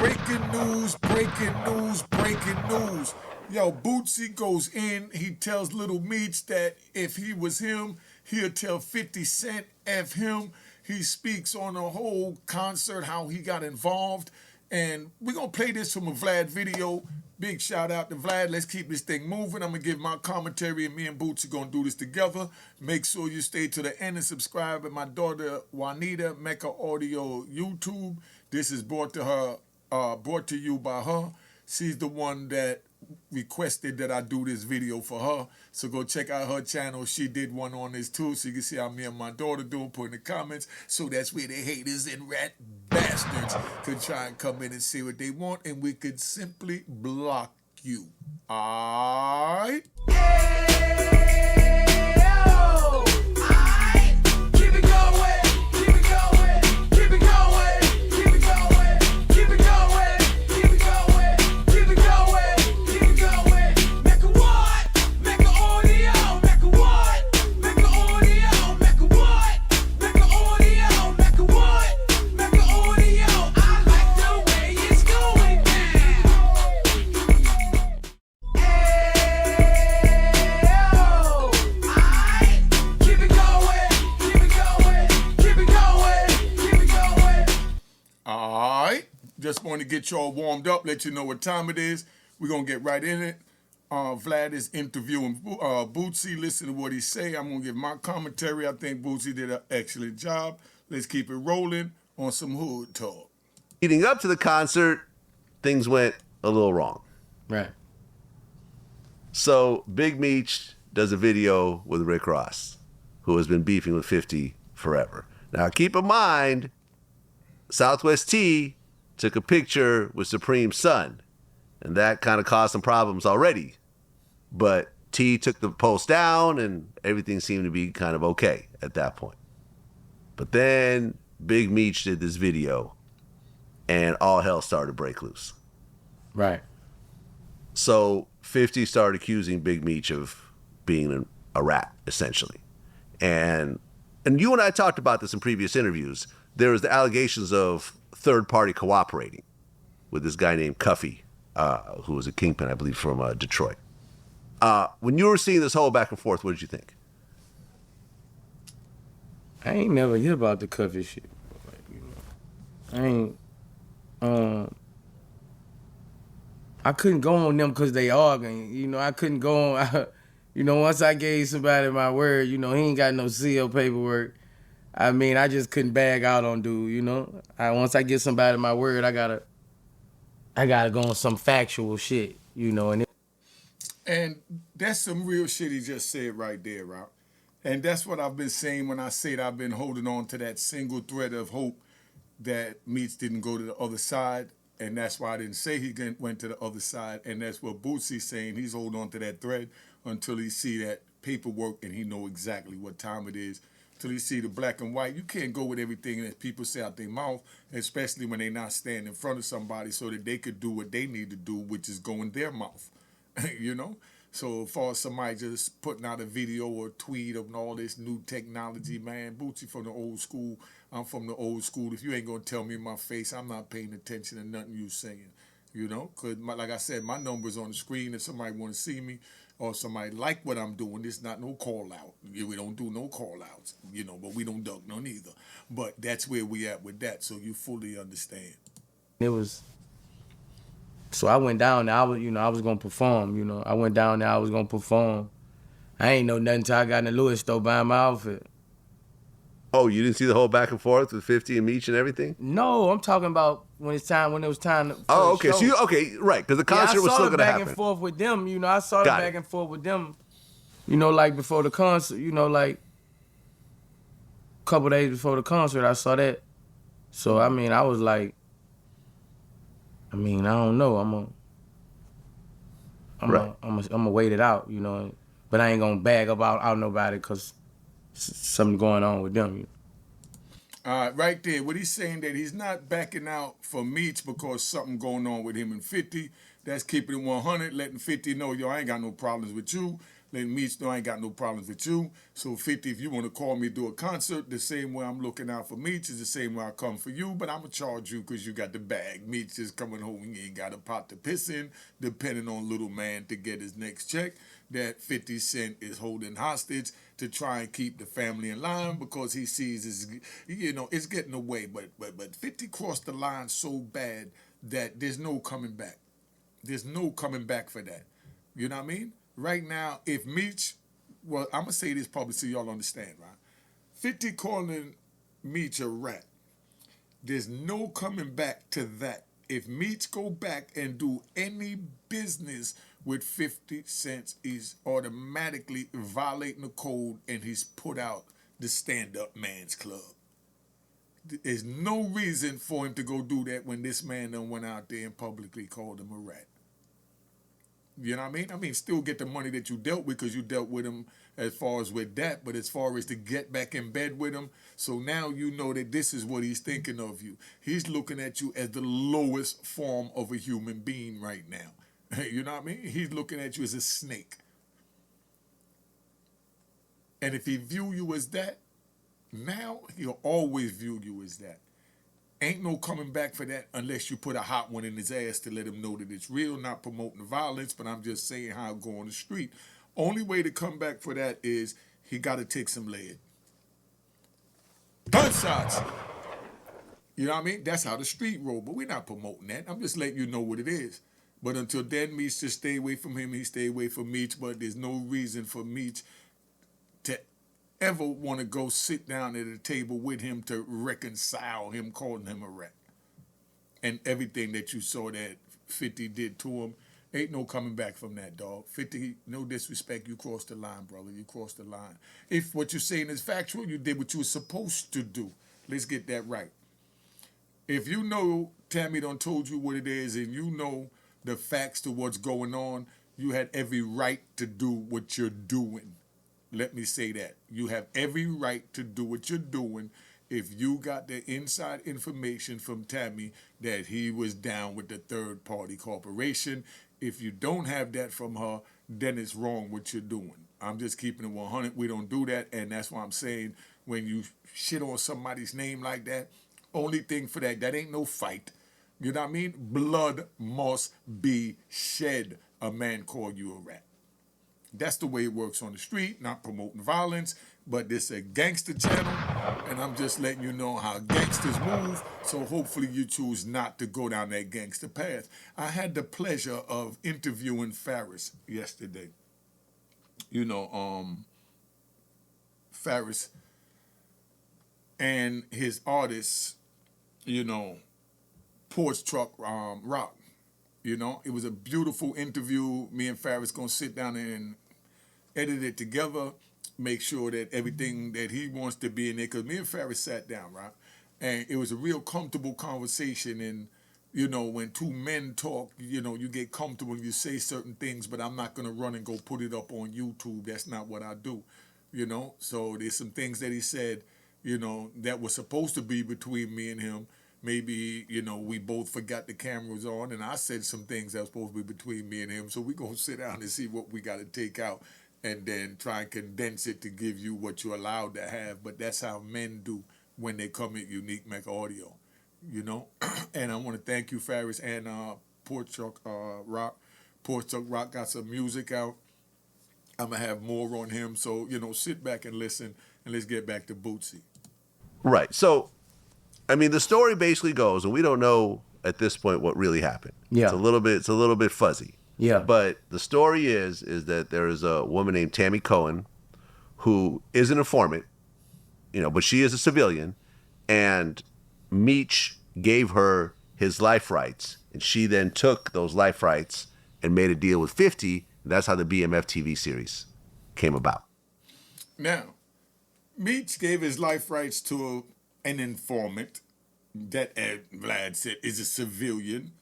Breaking news, breaking news, breaking news. Yo, Boosie goes in, he tells Lil Meech that if he was him, he'll tell 50 Cent F him. He speaks on the whole concert, how he got involved. And we're going to play this from a Vlad video. Big shout out to Vlad. Let's keep this thing moving. I'm going to give my commentary, and me and Boots are going to do this together. Make sure you stay to the end and subscribe at my daughter Unique Mecca Audio YouTube. This is brought to you by her. She's the one that requested that I do this video for her. So go check out her channel. She did one on this too, so you can see how me and my daughter do. Put in the comments. So that's where the haters and rat bastards could try and come in and see what they want, and we could simply block you. Alright? Just want to get y'all warmed up, let you know what time it is. We're going to get right in it. Vlad is interviewing Boosie. Listen to what he say. I'm going to give my commentary. I think Boosie did an excellent job. Let's keep it rolling on some hood talk. Leading up to the concert, things went a little wrong. Right. So Big Meech does a video with Rick Ross, who has been beefing with 50 forever. Now keep in mind, Southwest T took a picture with Supreme's son, and that kind of caused some problems already. But T took the post down, and everything seemed to be kind of okay at that point. But then Big Meech did this video, and all hell started to break loose. Right. So 50 started accusing Big Meech of being a rat, essentially. And you and I talked about this in previous interviews. There was the allegations of third party cooperating with this guy named Cuffy, who was a kingpin, I believe, from Detroit. When you were seeing this whole back and forth, what did you think? I ain't never hear about the Cuffy shit. I ain't, I couldn't go on them because they arguing. I couldn't go on, once I gave somebody my word, he ain't got no CO paperwork. I mean, I just couldn't bag out on dude, once I give somebody my word, I gotta go on some factual shit, And that's some real shit he just said right there, Rob. And that's what I've been saying when I said I've been holding on to that single thread of hope that Meech didn't go to the other side. And that's why I didn't say he went to the other side. And that's what Boosie's saying. He's holding on to that thread until he see that paperwork and he know exactly what time it is. Till you see the black and white. You can't go with everything that people say out their mouth, especially when they're not standing in front of somebody so that they could do what they need to do, which is go in their mouth, So as far as somebody just putting out a video or a tweet of all this new technology, man, Bootsy from the old school, I'm from the old school. If you ain't going to tell me in my face, I'm not paying attention to nothing you saying, Because like I said, my number's on the screen. If somebody want to see me, or somebody like what I'm doing, it's not no call out. We don't do no call outs, but we don't duck none either. But that's where we at with that, so you fully understand. It was, so I went down there, I was gonna perform, I went down there, I was gonna perform. I ain't know nothing till I got in the Lewis store buying my outfit. Oh, you didn't see the whole back and forth with 50 and Meech and everything? No, I'm talking about when it was time. Oh, okay. So right, because the concert was still going to happen. I saw the back and forth with them, I saw the back and forth with them, like before the concert, like a couple days before the concert, I saw that. So, I mean, I was like, I don't know. I'm gonna wait it out, but I ain't gonna bag out nobody because something going on with them. Right there, what he's saying that he's not backing out for Meech because something going on with him and 50. That's keeping it 100, letting 50 know, yo, I ain't got no problems with you. Let Meech know I ain't got no problems with you. So 50, if you want to call me do a concert, the same way I'm looking out for Meech is the same way I come for you, but I'm going to charge you because you got the bag. Meech is coming home, he ain't got a pot to piss in, depending on little man to get his next check that 50 Cent is holding hostage to try and keep the family in line because he sees is, it's getting away. But 50 crossed the line so bad that there's no coming back. There's no coming back for that. You know what I mean? Right now, if Meech, well, I'm going to say this publicly so y'all understand, right? 50 calling Meech a rat. There's no coming back to that. If Meech go back and do any business with 50 Cent, he's automatically violating the code and he's put out the stand-up man's club. There's no reason for him to go do that when this man done went out there and publicly called him a rat. You know what I mean? I mean, still get the money that you dealt with because you dealt with him as far as with that, but as far as to get back in bed with him, so now you know that this is what he's thinking of you. He's looking at you as the lowest form of a human being right now. You know what I mean? He's looking at you as a snake. And if he view you as that, now he'll always view you as that. Ain't no coming back for that unless you put a hot one in his ass to let him know that it's real, not promoting violence, but I'm just saying how it go on the street. Only way to come back for that is he got to take some lead. Gunshots. You know what I mean? That's how the street roll, but we're not promoting that. I'm just letting you know what it is. But until then, Meech just stay away from him. He stay away from Meech, but there's no reason for Meech to ever want to go sit down at a table with him to reconcile him calling him a rat. And everything that you saw that 50 did to him, ain't no coming back from that, dog. 50, no disrespect, you crossed the line, brother. You crossed the line. If what you're saying is factual, you did what you were supposed to do. Let's get that right. If you know Tammy done told you what it is and you know the facts to what's going on, you had every right to do what you're doing. Let me say that. You have every right to do what you're doing if you got the inside information from Tammy that he was down with the third party corporation. If you don't have that from her, then it's wrong what you're doing. I'm just keeping it 100. We don't do that, and that's why I'm saying when you shit on somebody's name like that, only thing for that ain't no fight. You know what I mean? Blood must be shed. A man called you a rat. That's the way it works on the street, not promoting violence, but this is a gangster channel, and I'm just letting you know how gangsters move, so hopefully you choose not to go down that gangster path. I had the pleasure of interviewing Farris yesterday. You know, Farris and his artists, you know, Porch Truck Rock. You know, it was a beautiful interview. Me and Farris gonna sit down and edit it together, make sure that everything that he wants to be in there. Because me and Farris sat down, right? And it was a real comfortable conversation. And, you know, when two men talk, you know, you get comfortable and you say certain things, but I'm not gonna run and go put it up on YouTube. That's not what I do, you know? So there's some things that he said, you know, that was supposed to be between me and him. Maybe, you know, we both forgot the camera was on, and I said some things that were supposed to be between me and him. So we're going to sit down and see what we got to take out and then try and condense it to give you what you're allowed to have. But that's how men do when they come at Unique Mecca Audio, you know? And I want to thank you, Farris, and Porch Truck Rock. Porch Truck Rock got some music out. I'm going to have more on him. So, you know, sit back and listen, and let's get back to Boosie. Right. So, I mean, the story basically goes, and we don't know at this point what really happened. Yeah. It's a little bit fuzzy. Yeah. But the story is that there is a woman named Tammy Cohen who is an informant, you know, but she is a civilian, and Meech gave her his life rights, and she then took those life rights and made a deal with 50, and that's how the BMF TV series came about. Now, Meech gave his life rights to an informant that, as Vlad said, is a civilian.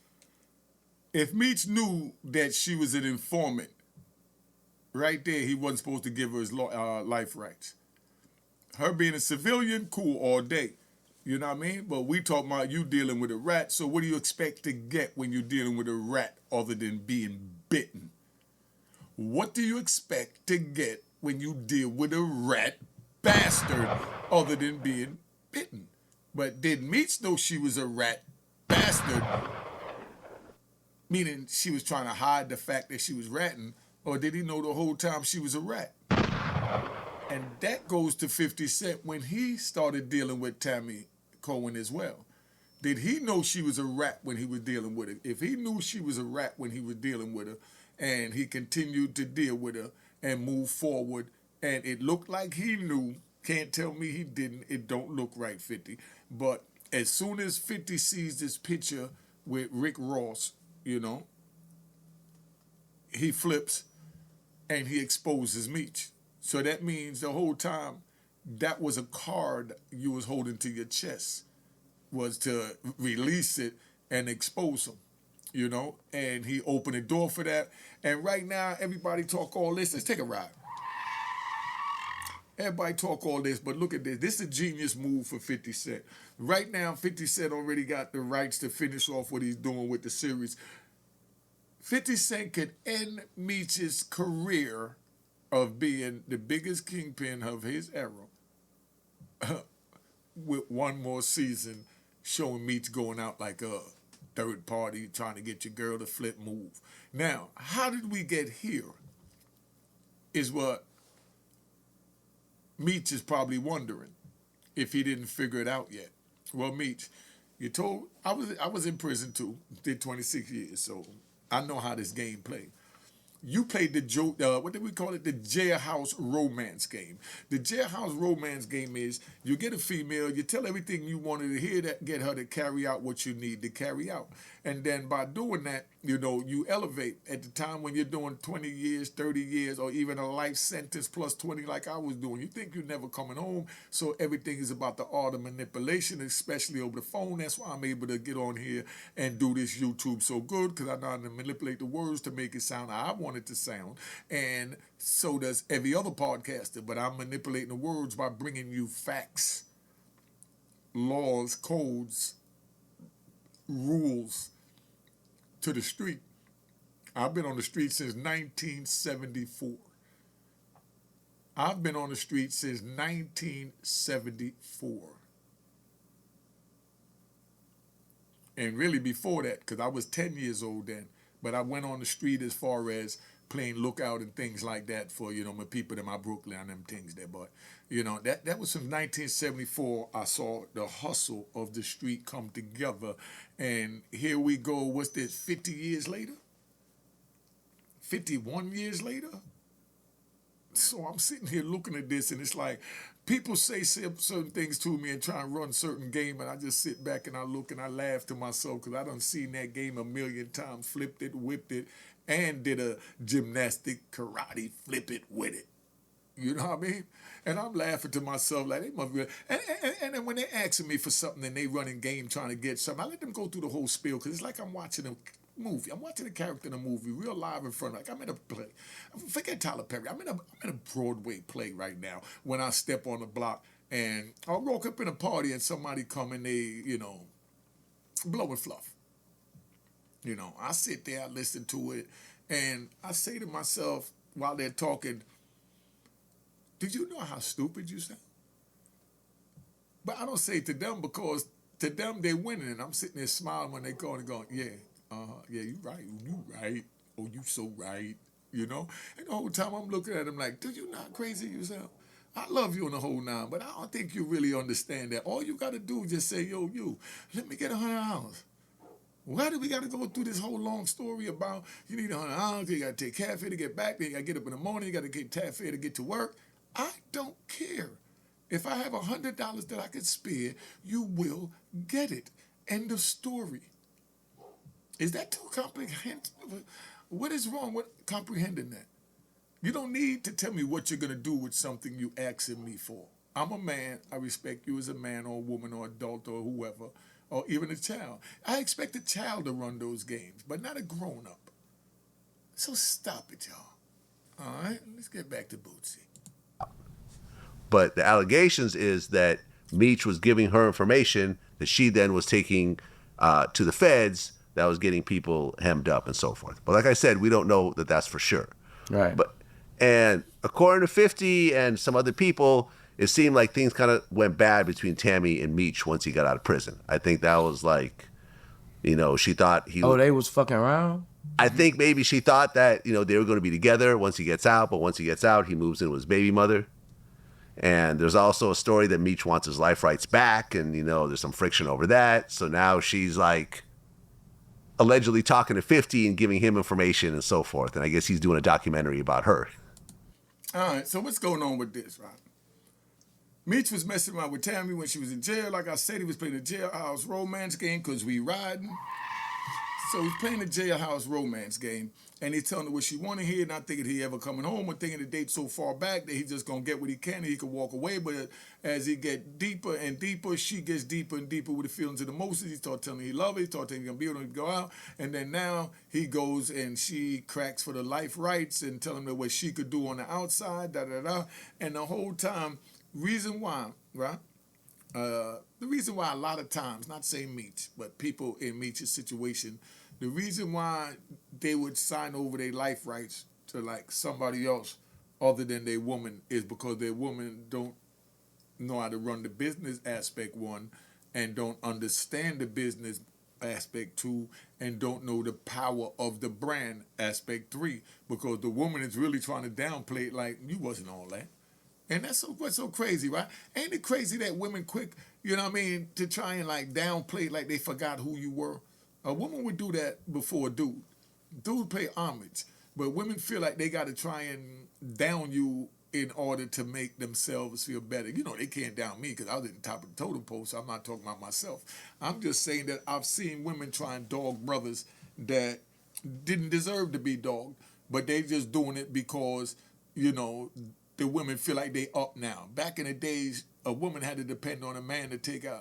If Meech knew that she was an informant, right there, he wasn't supposed to give her his life rights. Her being a civilian, cool all day. You know what I mean? But we talking about you dealing with a rat, so what do you expect to get when you're dealing with a rat other than being bitten? What do you expect to get when you deal with a rat bastard other than being bitten? But did Meech know she was a rat bastard, meaning she was trying to hide the fact that she was ratting, or did he know the whole time she was a rat? And that goes to 50 Cent when he started dealing with Tammy Cohen as well. Did he know she was a rat when he was dealing with her? If he knew she was a rat when he was dealing with her, and he continued to deal with her and move forward, and it looked like he knew, can't tell me he didn't, it don't look right, 50. But as soon as 50 sees this picture with Rick Ross, you know, he flips and he exposes Meech. So that means the whole time that was a card you was holding to your chest, was to release it and expose him, you know? And he opened the door for that. And right now, everybody talk all this. Let's take a ride. Everybody talk all this, but look at this. This is a genius move for 50 Cent. Right now, 50 Cent already got the rights to finish off what he's doing with the series. 50 Cent could end Meech's career of being the biggest kingpin of his era with one more season showing Meech going out like a third party trying to get your girl to flip move. Now, how did we get here is what Meech is probably wondering if he didn't figure it out yet. Well, Meech, you told I was in prison too, did 26 years, so I know how this game plays. You played the what did we call it? The jailhouse romance game. The jailhouse romance game is you get a female, you tell everything you wanted to hear, that get her to carry out what you need to carry out. And then by doing that, you know, you elevate. At the time when you're doing 20 years, 30 years, or even a life sentence plus 20 like I was doing, you think you're never coming home. So everything is about the art of manipulation, especially over the phone. That's why I'm able to get on here and do this YouTube so good, because I know how to manipulate the words to make it sound how I want it to sound. And so does every other podcaster. But I'm manipulating the words by bringing you facts, laws, codes, rules to the street. I've been on the street since 1974. I've been on the street since 1974. And really before that, because I was 10 years old then, but I went on the street as far as playing lookout and things like that for, you know, my people in my Brooklyn and them things there. But, you know, that was from 1974. I saw the hustle of the street come together. And here we go, what's this, 50 years later? 51 years later? So I'm sitting here looking at this, and it's like people say certain things to me and try and run certain game, and I just sit back and I look and I laugh to myself, because I done seen that game a million times, flipped it, whipped it, and did a gymnastic karate flip it with it. You know what I mean? And I'm laughing to myself like they must be. And then when they asking me for something and they running game trying to get something, I let them go through the whole spiel, because it's like I'm watching a movie. I'm watching a character in a movie, real live in front of me. Like I'm in a play. Forget Tyler Perry. I'm in a Broadway play right now. When I step on the block and I'll walk up in a party and somebody come and they, you know, blowing fluff. You know, I sit there, I listen to it, and I say to myself while they're talking, did you know how stupid you sound? But I don't say it to them, because to them they're winning, and I'm sitting there smiling when they go and going, yeah, yeah, you right, oh, you so right, you know? And the whole time I'm looking at them like, dude, you not crazy yourself? I love you in the whole nine, but I don't think you really understand that. All you got to do is just say, yo, you, let me get $100. Why do we got to go through this whole long story about you need $100, you got to take cafe to get back, then you got to get up in the morning, you got to get cafe to get to work? I don't care. If I have $100 that I could spare, you will get it. End of story. Is that too comprehensive? What is wrong with comprehending that? You don't need to tell me what you're going to do with something you asking me for. I'm a man. I respect you as a man or a woman or adult or whoever, or even a child. I expect a child to run those games, but not a grown-up. So stop it, y'all. All right? Let's get back to Boosie. But the allegations is that Meech was giving her information that she then was taking to the feds, that was getting people hemmed up and so forth. But like I said, we don't know that that's for sure. Right. And according to 50 and some other people, it seemed like things kind of went bad between Tammy and Meech once he got out of prison. I think that was like, she thought he Oh, would. they was fucking around? I think maybe she thought that, they were going to be together once he gets out, but once he gets out, he moves in with his baby mother. And there's also a story that Meech wants his life rights back, and, there's some friction over that. So now she's like allegedly talking to 50 and giving him information and so forth. And I guess he's doing a documentary about her. All right, so what's going on with this, right? Meech was messing around with Tammy when she was in jail. Like I said, he was playing a jailhouse romance game because we riding. So he's playing a jailhouse romance game, and he's telling her what she want to hear, not thinking he ever coming home, or thinking the date so far back that he's just going to get what he can and he can walk away. But as he get deeper and deeper, she gets deeper and deeper with the feelings and emotions. He start telling her he love her, he start telling her he's going to be able to go out. And then now he goes and she cracks for the life rights and telling him what she could do on the outside, da-da-da. And the whole time, reason why, right? The reason why a lot of times, not saying Meech, but people in Meech's situation, the reason why they would sign over their life rights to like somebody else other than their woman is because their woman don't know how to run the business aspect, one, and don't understand the business aspect, two, and don't know the power of the brand aspect, three, because the woman is really trying to downplay it like you wasn't all that. And that's what's so crazy, right? Ain't it crazy that women quick, to try and like downplay like they forgot who you were? A woman would do that before a dude. Dude pay homage. But women feel like they got to try and down you in order to make themselves feel better. They can't down me because I was at the top of the totem pole, so I'm not talking about myself. I'm just saying that I've seen women try and dog brothers that didn't deserve to be dogged, but they just doing it because, the women feel like they up now. Back in the days, a woman had to depend on a man to take her,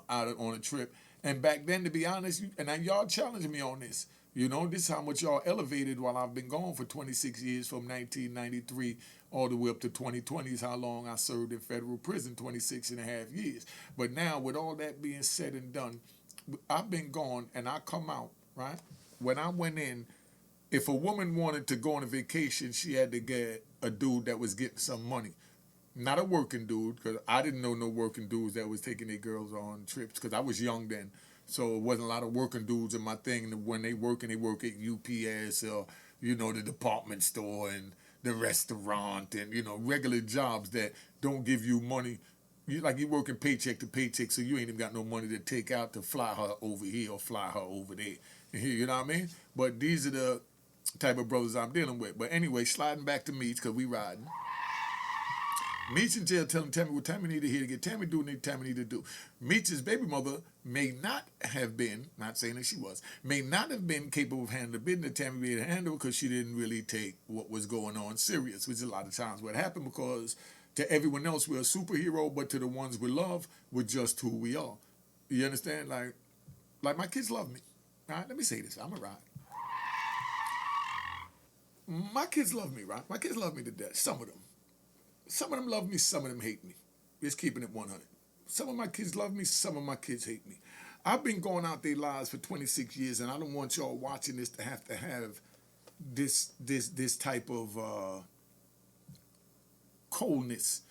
out on a trip. And back then, to be honest, and y'all challenging me on this, this is how much y'all elevated while I've been gone for 26 years from 1993 all the way up to 2020 is how long I served in federal prison, 26 and a half years. But now, with all that being said and done, I've been gone and I come out, right? When I went in, if a woman wanted to go on a vacation, she had to get a dude that was getting some money. Not a working dude, because I didn't know no working dudes that was taking their girls on trips, because I was young then. So it wasn't a lot of working dudes in my thing. And when they work at UPS or, the department store and the restaurant and, regular jobs that don't give you money. You working paycheck to paycheck, so you ain't even got no money to take out to fly her over here or fly her over there. You know what I mean? But these are the type of brothers I'm dealing with. But anyway, sliding back to Meech, because we riding. Meech in jail telling Tammy what Tammy need to hear to get Tammy do what Tammy need to do. Meech's baby mother may not have been, not saying that she was, may not have been capable of handling the business that Tammy be able to handle because she didn't really take what was going on serious, which is a lot of times what happened because to everyone else we're a superhero, but to the ones we love, we're just who we are. You understand? Like my kids love me. All right, let me say this. I'm a ride. My kids love me, right? My kids love me to death. Some of them. Some of them love me, some of them hate me. Just keeping it 100. Some of my kids love me, some of my kids hate me. I've been going out their lives for 26 years, and I don't want y'all watching this to have this type of coldness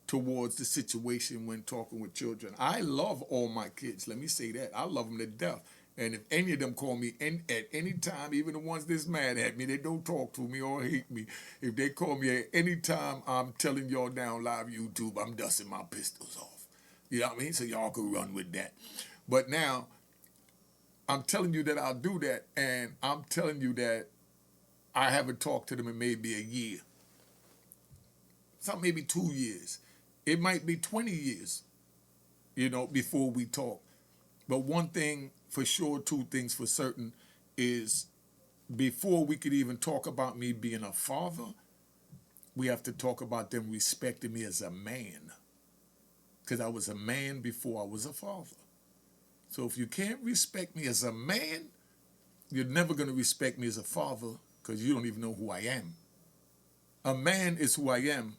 towards the situation when talking with children. I love all my kids. Let me say that. I love them to death. And if any of them call me at any time, even the ones that's mad at me, they don't talk to me or hate me, if they call me at any time, I'm telling y'all down live YouTube, I'm dusting my pistols off. You know what I mean? So y'all can run with that. But now, I'm telling you that I'll do that, and I'm telling you that I haven't talked to them in maybe a year. Some maybe 2 years. It might be 20 years, before we talk. But one thing for sure, two things for certain, is before we could even talk about me being a father, we have to talk about them respecting me as a man. Because I was a man before I was a father. So if you can't respect me as a man, you're never going to respect me as a father because you don't even know who I am. A man is who I am,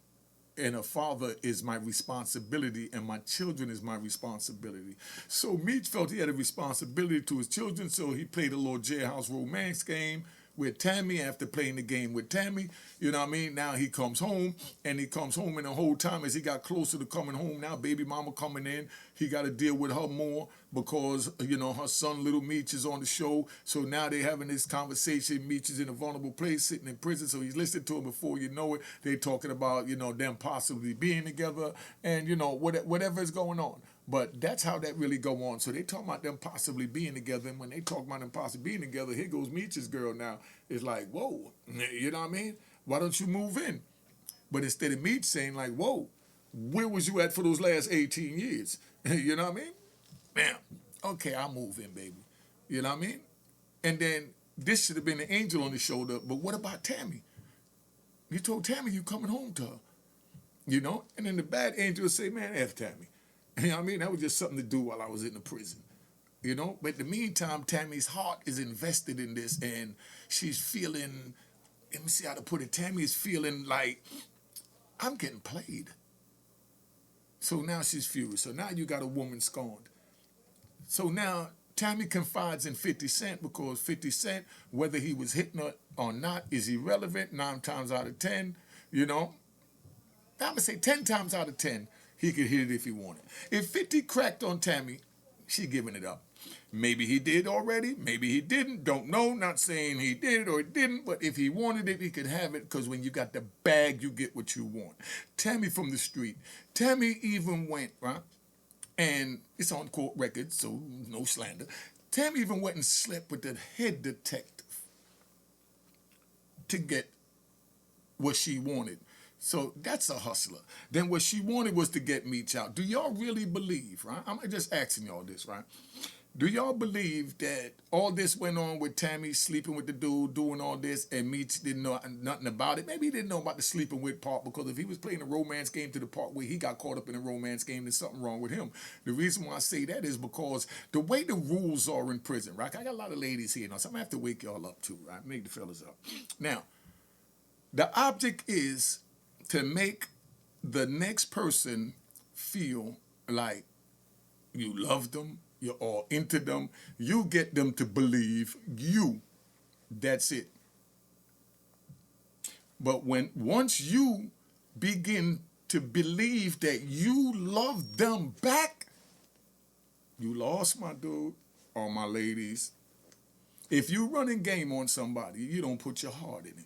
and a father is my responsibility, and my children is my responsibility. So Meech felt he had a responsibility to his children, so he played a little jailhouse romance game with Tammy after playing the game with Tammy. You know what I mean? Now he comes home, and he comes home, and the whole time as he got closer to coming home, now baby mama coming in, he got to deal with her more because, you know, her son, Lil Meech, is on the show. So now they're having this conversation. Meech is in a vulnerable place, sitting in prison, so he's listening to him. Before you know it, they're talking about, you know, them possibly being together and, you know, whatever is going on. But that's how that really go on. So they talking about them possibly being together, and when they talk about them possibly being together, here goes Meech's girl now. It's like, whoa, you know what I mean? Why don't you move in? But instead of Meech saying like, whoa, where was you at for those last 18 years? You know what I mean? Bam. Okay, I'll move in, baby. You know what I mean? And then this should have been an angel on the shoulder, but what about Tammy? You told Tammy you coming home to her. You know? And then the bad angel would say, man, F Tammy. You know what I mean? That was just something to do while I was in the prison. You know? But in the meantime, Tammy's heart is invested in this, and she's feeling, let me see how to put it, Tammy is feeling like, I'm getting played. So now she's furious. So now you got a woman scorned. So now Tammy confides in 50 Cent because 50 Cent, whether he was hitting her or not, is irrelevant 9 times out of 10, you know? I'm going to say 10 times out of 10, he could hit it if he wanted. If 50 cracked on Tammy, she giving it up. Maybe he did already, maybe he didn't, don't know, not saying he did or didn't, but if he wanted it, he could have it, because when you got the bag, you get what you want. Tammy from the street. Tammy even went, right? And it's on court record, so no slander. Tammy even went and slept with the head detective to get what she wanted. So that's a hustler. Then what she wanted was to get Meech out. Do y'all really believe, right? I'm just asking y'all this, right? Do y'all believe that all this went on with Tammy sleeping with the dude, doing all this, and Meech didn't know nothing about it? Maybe he didn't know about the sleeping with part, because if he was playing a romance game to the part where he got caught up in a romance game, there's something wrong with him. The reason why I say that is because the way the rules are in prison, right? I got a lot of ladies here now, so I'm going to have to wake y'all up too, right? Make the fellas up. Now, the object is to make the next person feel like you love them, you're all into them, you get them to believe you. That's it. But once you begin to believe that you love them back, you lost, my dude or my ladies. If you running game on somebody, you don't put your heart in it.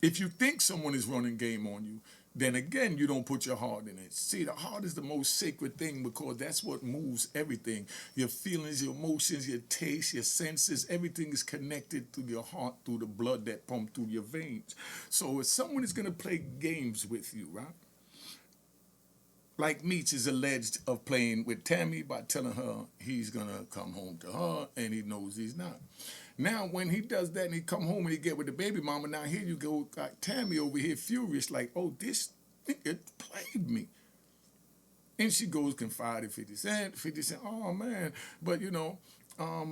If you think someone is running game on you, then again, you don't put your heart in it. See, the heart is the most sacred thing, because that's what moves everything. Your feelings, your emotions, your taste, your senses, everything is connected to your heart through the blood that pumps through your veins. So if someone is going to play games with you, right? Like Meech is alleged of playing with Tammy by telling her he's going to come home to her, and he knows he's not. Now, when he does that and he come home and he get with the baby mama, now here you go, got Tammy over here furious, like, oh, this nigga played me. And she goes confide in 50 Cent. 50 Cent, oh, man. But, you know,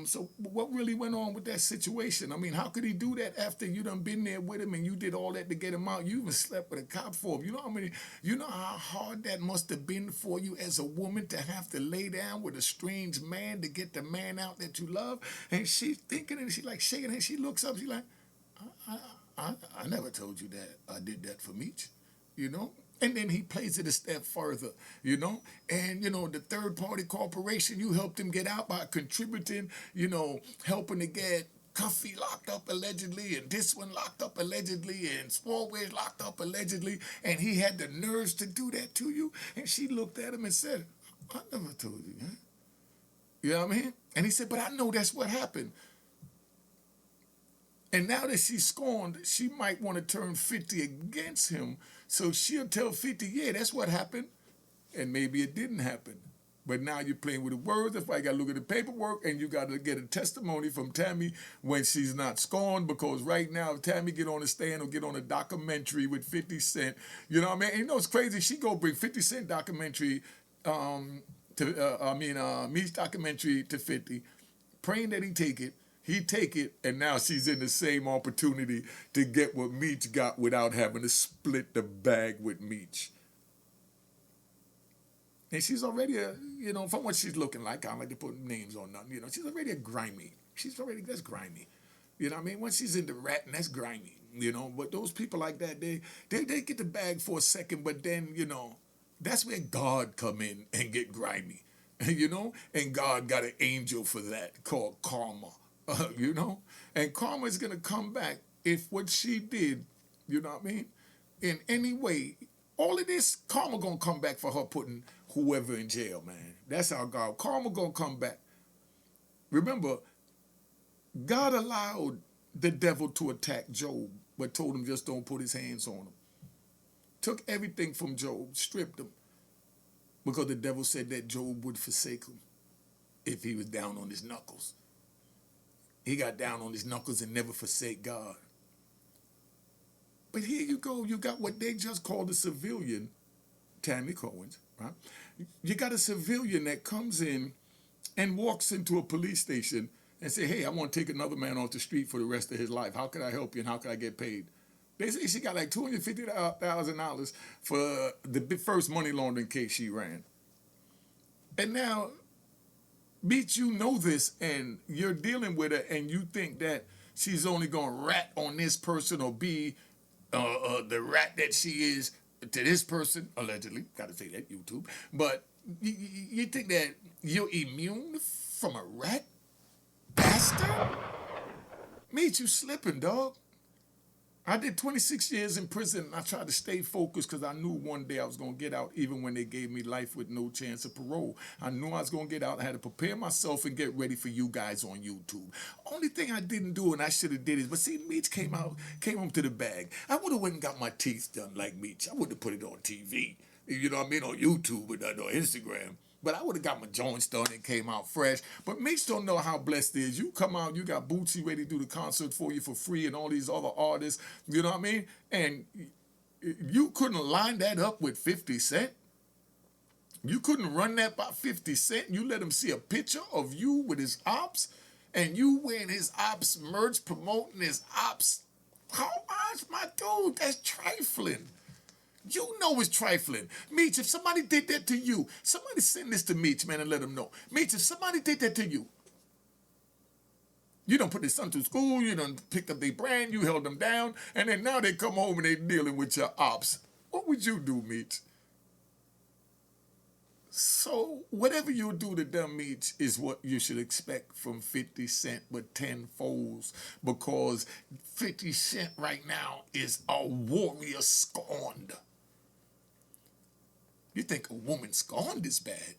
so what really went on with that situation? I mean, how could he do that after you done been there with him and you did all that to get him out? You even slept with a cop for him. You know how hard that must have been for you as a woman to have to lay down with a strange man to get the man out that you love? And she's thinking, and she like shaking her head. She looks up, she like, I never told you that I did that for Meech, you know? And then he plays it a step further, you know? And, you know, the third-party corporation, you helped him get out by contributing, you know, helping to get Cuffy locked up allegedly, and this one locked up allegedly, and Smallways locked up allegedly, and he had the nerves to do that to you? And she looked at him and said, I never told you that. You know what I mean? And he said, but I know that's what happened. And now that she's scorned, she might want to turn 50 against him. So she'll tell 50, yeah, that's what happened. And maybe it didn't happen. But now you're playing with the words. If I got to look at the paperwork, and you got to get a testimony from Tammy when she's not scorned, because right now, if Tammy get on a stand or get on a documentary with 50 Cent, you know what I mean? And you know, it's crazy. She go bring 50 Cent documentary Meech's documentary to 50, praying that he take it. He take it, and now she's in the same opportunity to get what Meech got without having to split the bag with Meech. And she's already from what she's looking like, I don't like to put names on nothing, she's already a grimy. That's grimy. You know what I mean? Once she's into ratting, that's grimy. But those people like that, they get the bag for a second, but then, that's where God come in and get grimy. And God got an angel for that called karma. And karma is going to come back if what she did, you know what I mean, in any way, all of this, karma going to come back for her putting whoever in jail, man. That's how karma going to come back. Remember, God allowed the devil to attack Job, but told him just don't put his hands on him. Took everything from Job, stripped him, because the devil said that Job would forsake him if he was down on his knuckles. He got down on his knuckles and never forsake God. But here you go, you got what they just called a civilian, Tammy Cohen's, right? You got a civilian that comes in and walks into a police station and say, hey, I want to take another man off the street for the rest of his life. How can I help you and how can I get paid? They say she got like $250,000 for the first money laundering case she ran. And now, Meech, you know this and you're dealing with her and you think that she's only going to rat on this person or be the rat that she is to this person, allegedly. Got to say that, YouTube. But you think that you're immune from a rat bastard? Meech, you slipping, dog. I did 26 years in prison and I tried to stay focused because I knew one day I was going to get out even when they gave me life with no chance of parole. I knew I was going to get out. I had to prepare myself and get ready for you guys on YouTube. Only thing I didn't do and I should have did is, but see, Meech came home to the bag. I would have went and got my teeth done like Meech. I wouldn't have put it on TV, you know what I mean, on YouTube or Instagram. But I would have got my joints done and came out fresh. But Meech don't know how blessed it is. You come out, you got Boosie ready to do the concert for you for free and all these other artists, you know what I mean? And you couldn't line that up with 50 Cent. You couldn't run that by 50 Cent. You let him see a picture of you with his ops and you wearing his ops merch, promoting his ops. How much, my dude? That's trifling. You know it's trifling. Meech, if somebody did that to you, somebody send this to Meech, man, and let him know. Meech, if somebody did that to you, you done put their son through school, you done picked up their brand, you held them down, and then now they come home and they dealing with your ops. What would you do, Meech? So whatever you do to them, Meech, is what you should expect from 50 Cent, but tenfolds, because 50 Cent right now is a warrior scorned. You think a woman scorned is bad?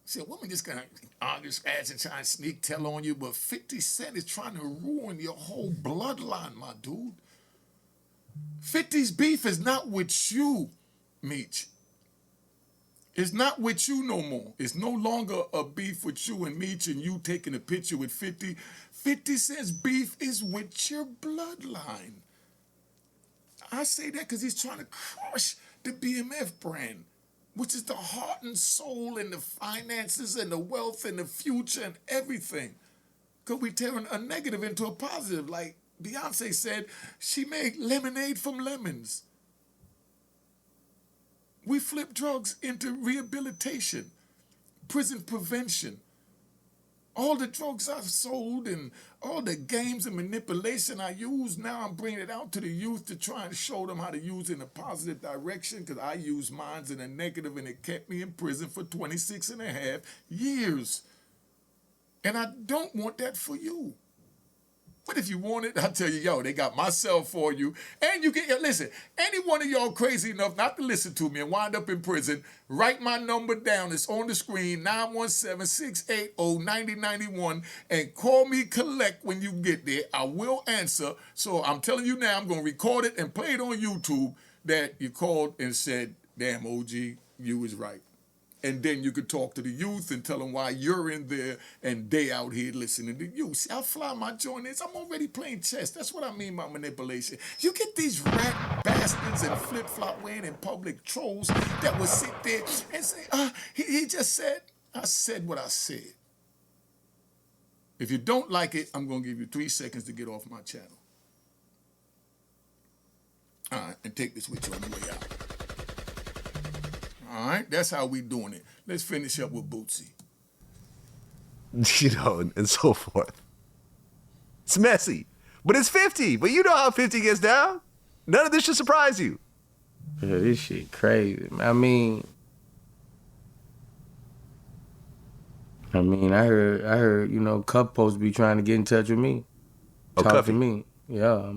See, a woman just gonna argue, scratch, and try and sneak tell on you, but 50 Cent is trying to ruin your whole bloodline, my dude. 50's beef is not with you, Meech. It's not with you no more. It's no longer a beef with you and Meech and you taking a picture with 50. 50 Cent's beef is with your bloodline. I say that because he's trying to crush the BMF brand, which is the heart and soul and the finances and the wealth and the future and everything. Because we turn a negative into a positive. Like Beyonce said, she made lemonade from lemons. We flip drugs into rehabilitation, prison prevention. All the drugs I've sold and all the games and manipulation I use, now I'm bringing it out to the youth to try and show them how to use it in a positive direction, because I used mine in a negative and it kept me in prison for 26 and a half years. And I don't want that for you. But if you want it, I'll tell you, yo, they got my cell for you. And you get, listen, any one of y'all crazy enough not to listen to me and wind up in prison, write my number down. It's on the screen, 917-680-9091, and call me collect when you get there. I will answer. So I'm telling you now, I'm going to record it and play it on YouTube that you called and said, damn, OG, you was right. And then you could talk to the youth and tell them why you're in there and they out here listening to you. See how fly my joint is? I'm already playing chess. That's what I mean by manipulation. You get these rat bastards and flip-flop wearing in public trolls that will sit there and say, he just said, I said what I said. If you don't like it, I'm going to give you 3 seconds to get off my channel. All right, and take this with you on the way out. All right, that's how we doing it. Let's finish up with Boosie. You know, and so forth. It's messy, but it's 50. But you know how 50 gets down. None of this should surprise you. Yeah, this shit crazy. I heard, Cuff supposed to be trying to get in touch with me. Oh, Talk Cuffy. to me. Yeah.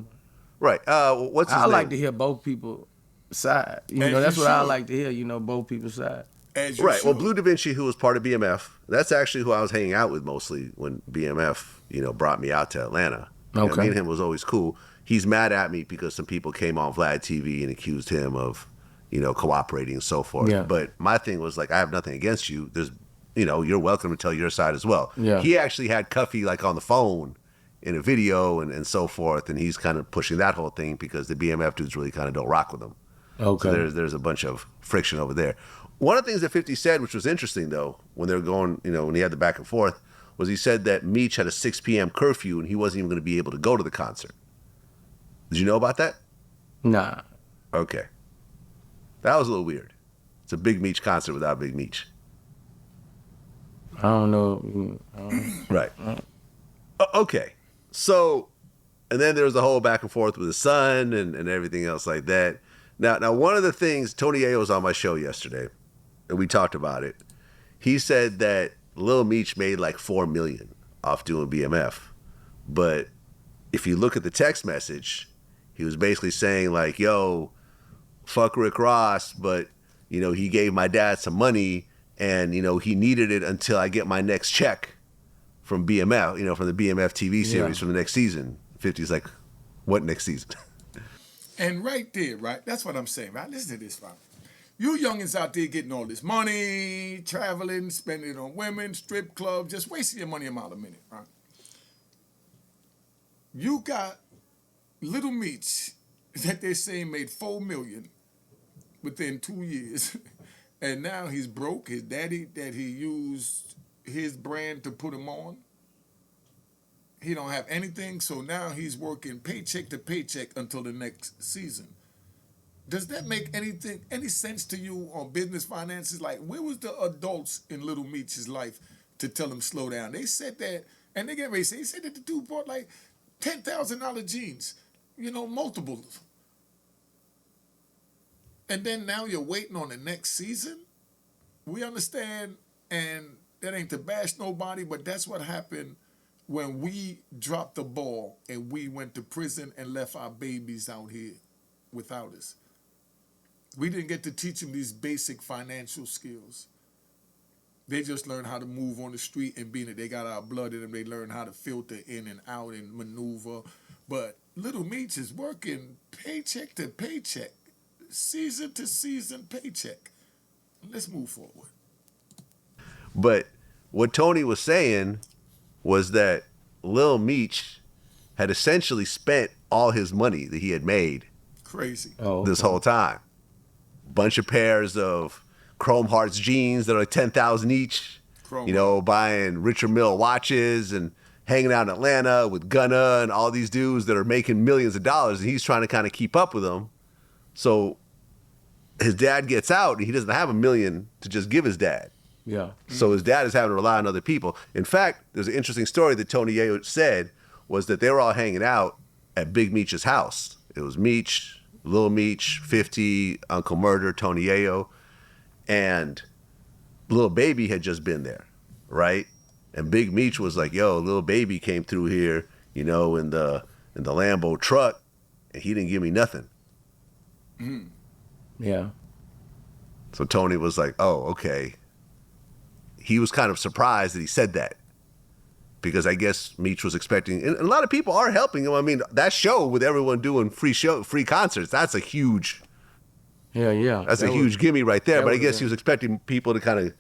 Right. What's his I name? like to hear both people's side. As That's you what I should. like to hear, both people's side. As you Right. Well, should. Blue Da Vinci, who was part of BMF, that's actually who I was hanging out with mostly when BMF, brought me out to Atlanta. Okay. Me and him was always cool. He's mad at me because some people came on Vlad TV and accused him of, cooperating and so forth. Yeah. But my thing was like, I have nothing against you. There's, you're welcome to tell your side as well. Yeah. He actually had Cuffy like on the phone in a video and so forth, and he's kind of pushing that whole thing because the BMF dudes really kind of don't rock with him. Okay. So there's a bunch of friction over there. One of the things that 50 said, which was interesting though, when they were going, when he had the back and forth, was he said that Meech had a 6 p.m. curfew and he wasn't even going to be able to go to the concert. Did you know about that? Nah. Okay. That was a little weird. It's a Big Meech concert without Big Meech. I don't know. Right. Okay. So, and then there was the whole back and forth with his son and everything else like that. Now, one of the things, Tony Ayo was on my show yesterday, and we talked about it. He said that Lil Meech made like $4 million off doing BMF. But if you look at the text message, he was basically saying like, yo, fuck Rick Ross, but, he gave my dad some money and, he needed it until I get my next check from BMF, from the BMF TV series from the next season. 50's like, what next season? And right there, right? That's what I'm saying, right? Listen to this, right? You youngins out there getting all this money, traveling, spending it on women, strip clubs, just wasting your money a mile a minute, right? You got Little Meech that they're saying made $4 million within 2 years, and now he's broke. His daddy that he used his brand to put him on, he don't have anything, so now he's working paycheck to paycheck until the next season. Does that make any sense to you on business finances? Like, where was the adults in Little Meech's life to tell him slow down? They said that, and they get ready to say, he said that the dude bought like $10,000 jeans, multiples. And then now you're waiting on the next season? We understand, and that ain't to bash nobody, but that's what happened when we dropped the ball and we went to prison and left our babies out here without us. We didn't get to teach them these basic financial skills. They just learned how to move on the street, and being that they got our blood in them, they learn how to filter in and out and maneuver. But Little Meech is working paycheck to paycheck, season to season paycheck. Let's move forward. But what Tony was saying was that Lil Meech had essentially spent all his money that he had made Crazy. this whole time. Bunch of pairs of Chrome Hearts jeans that are like 10,000 each. Buying Richard Mille watches and hanging out in Atlanta with Gunna and all these dudes that are making millions of dollars, and he's trying to kind of keep up with them. So his dad gets out and he doesn't have $1 million to just give his dad. Yeah. So his dad is having to rely on other people. In fact, there's an interesting story that Tony Ayo said was that they were all hanging out at Big Meech's house. It was Meech, Lil Meech, 50, Uncle Murder, Tony Ayo, and Lil Baby had just been there, right? And Big Meech was like, yo, Lil Baby came through here, in the Lambo truck, and he didn't give me nothing. Yeah. So Tony was like, oh, okay. He was kind of surprised that he said that because I guess Meech was expecting, and a lot of people are helping him. I mean, that show with everyone doing free concerts, that's a huge, that's a huge gimme right there. But I guess he was expecting people to kind of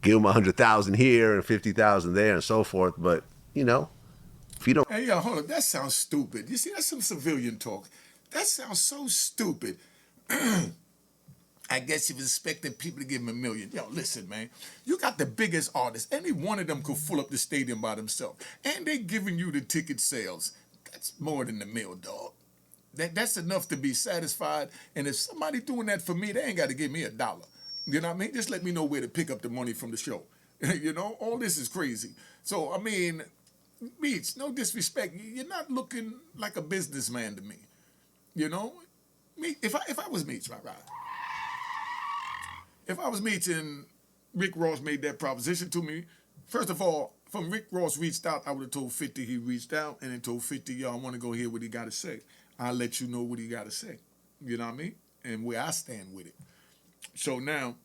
give him 100,000 here and 50,000 there and so forth. But if you don't, Hey, yo, hold on. That sounds stupid. You see, that's some civilian talk. That sounds so stupid. I guess you was expecting people to give him $1 million. Yo, listen, man. You got the biggest artists. Any one of them could fill up the stadium by themselves. And they giving you the ticket sales. That's more than $1 million, dog. That's enough to be satisfied. And if somebody doing that for me, they ain't got to give me $1. You know what I mean? Just let me know where to pick up the money from the show. You know, all this is crazy. So, I mean, Meech, no disrespect. You're not looking like a businessman to me. You know? Me, if I was Meech, right. If I was Meech and Rick Ross made that proposition to me, first of all, from Rick Ross reached out, I would have told 50 he reached out and then told 50, yo, I want to go hear what he got to say. I'll let you know what he got to say. You know what I mean? And where I stand with it. So now,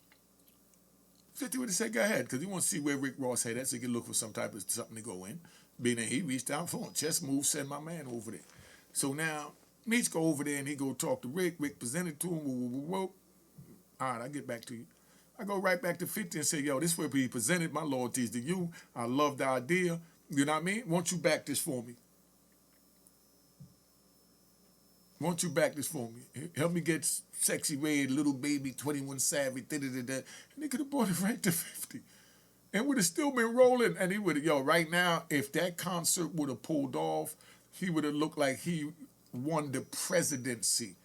50 would have said, go ahead, because he wants to see where Rick Ross had at so he can look for some type of something to go in. Being that he reached out for him, chest move, send my man over there. So now, Meech go over there and he go talk to Rick. Rick presented to him. All right, I get back to you. I go right back to 50 and say, yo, this way he presented my loyalties to you. I love the idea. You know what I mean? Won't you back this for me? Won't you back this for me? Help me get Sexy Red, Little Baby, 21 Savage, da-da-da-da. And they could have brought it right to 50. And would have still been rolling. And he would have, yo, right now, if that concert would have pulled off, he would have looked like he won the presidency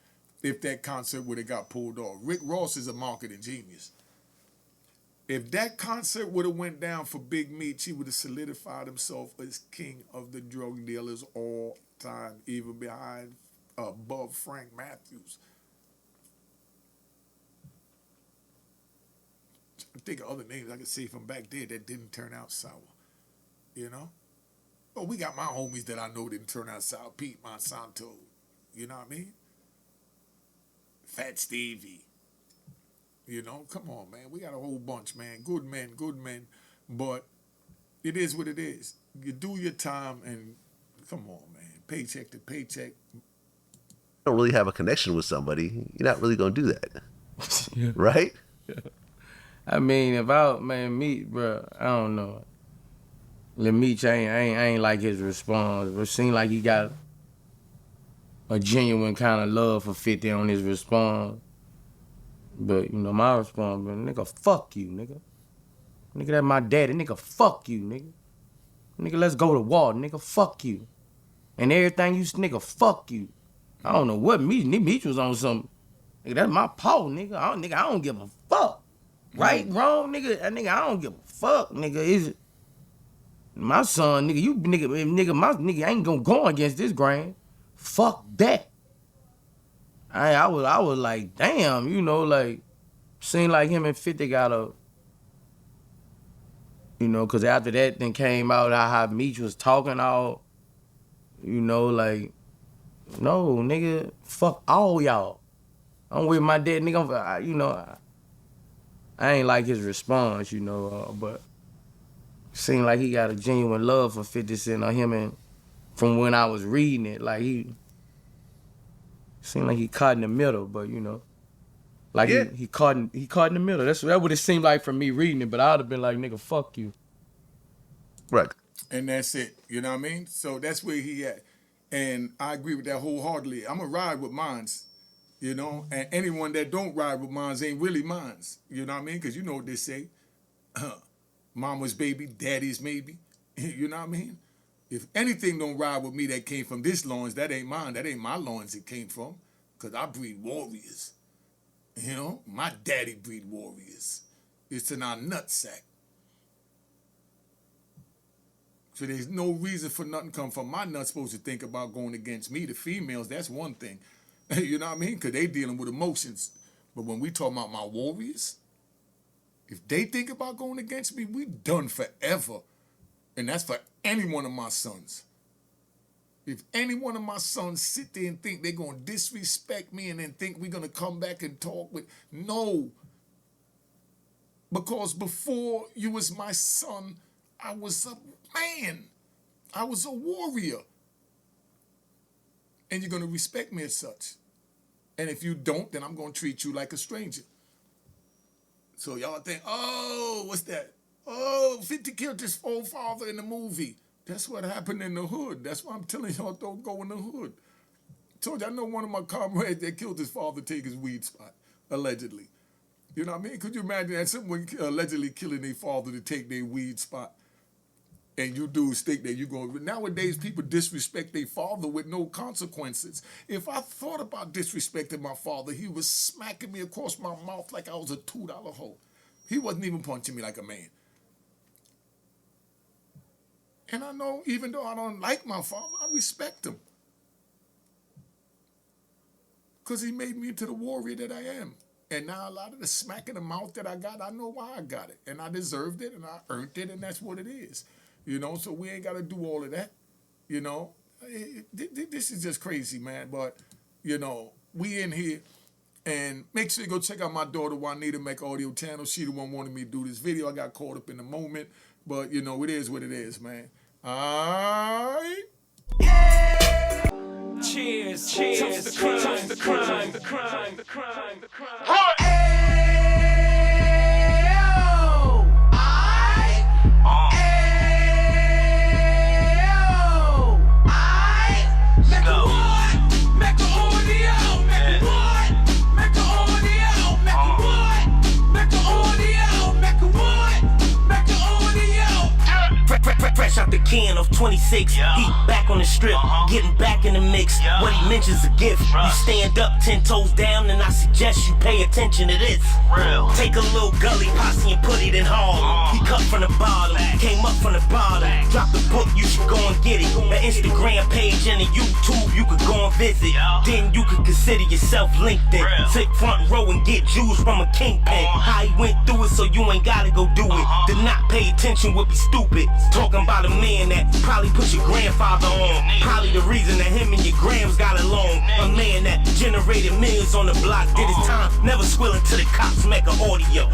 if that concert would have got pulled off. Rick Ross is a marketing genius. If that concert would have went down for Big Meech, he would have solidified himself as king of the drug dealers all time, even above Frank Matthews. I think of other names I could say from back there that didn't turn out sour. You know? But we got my homies that I know didn't turn out sour. Pete Monsanto. You know what I mean? Fat Stevie. You know, come on, man. We got a whole bunch, man. Good men. But it is what it is. You do your time and come on, man. Paycheck to paycheck. Don't really have a connection with somebody, you're not really gonna do that. Yeah. Right? Yeah. I mean, if I, man, Meech, bro, I don't know. Lil Meech, I ain't like his response. It seemed like he got a genuine kind of love for 50 on his response. But, you know, my response, man, nigga, fuck you, nigga. Nigga, that's my daddy. Nigga, fuck you, nigga. Nigga, let's go to war. Nigga, fuck you. And everything you, nigga, fuck you. I don't know what Meech was on something. Nigga, that's my paw, nigga. I don't give a fuck. Right, wrong, nigga. Nigga, I don't give a fuck, nigga. Is it my son, nigga? You nigga, my nigga ain't gonna go against this grain. Fuck that. I was like, damn, you know, like, seemed like him and 50 got a, you know, cause after that then came out how Meech was talking all, you know, like, no, nigga, fuck all y'all. I'm with my dad, nigga. You know, I ain't like his response, you know, but seemed like he got a genuine love for 50 Cent on him, and from when I was reading it, like he seemed like he caught in the middle, but you know, like Yeah. he caught in the middle. That would it seemed like from me reading it, but I'd have been like, nigga, fuck you. Right. And that's it. You know what I mean? So that's where he at. And I agree with that wholeheartedly. I'm going to ride with mines, you know? And anyone that don't ride with mines ain't really mines. You know what I mean? Because you know what they say. Mama's baby, daddy's maybe. You know what I mean? If anything don't ride with me that came from this loins, that ain't mine. That ain't my loins it came from. Because I breed warriors. You know? My daddy breed warriors. It's in our nutsack. So there's no reason for nothing come from my nuts supposed to think about going against me. The females, that's one thing. You know what I mean? Because they dealing with emotions. But when we talk about my warriors, if they think about going against me, we done forever. And that's for any one of my sons. If any one of my sons sit there and think they're going to disrespect me and then think we're going to come back and talk with, no. Because before you was my son, I was a man. I was a warrior. And you're going to respect me as such. And if you don't, then I'm going to treat you like a stranger. So y'all think, oh, what's that? Oh, 50 killed his old father in the movie. That's what happened in the hood. That's why I'm telling y'all don't go in the hood. I told you, I know one of my comrades that killed his father take his weed spot, allegedly. You know what I mean? Could you imagine that someone allegedly killing their father to take their weed spot? and you dudes think that you're going to... Nowadays, people disrespect their father with no consequences. If I thought about disrespecting my father, he was smacking me across my mouth like I was a $2 hoe. He wasn't even punching me like a man. And I know, even though I don't like my father, I respect him. Because he made me into the warrior that I am. And now a lot of the smack in the mouth that I got, I know why I got it. And I deserved it, and I earned it, and that's what it is. You know, so we ain't got to do all of that. You know, this is just crazy, man. But, you know, we in here. And make sure you go check out my daughter, Unique Mecca audio channel. She the one wanted me to do this video. I got caught up in the moment. But, you know, it is what it is, man. All right. Cheers, cheers, toast the crime, toast the crime, the crime, the crime, the crime. Fresh out the can of 26, he back on the strip, getting back in the mix. What he mentions a gift. You stand up 10 toes down, and I suggest you pay attention to this. Take a little gully posse and put it in Harlem. He cut from the bottom, came up from the bottom. Drop the book, you should go and get it. The Instagram page and the YouTube, you could go and visit. Then you could consider yourself LinkedIn. Take front row and get Jews from a kingpin. How he went through it, so you ain't gotta go do it. To not pay attention would be stupid. Talking about a man that probably put your grandfather on. Probably the reason that him and your grams got along. A man that generated millions on the block, did his time, never squilling to the cops, Mecca audio.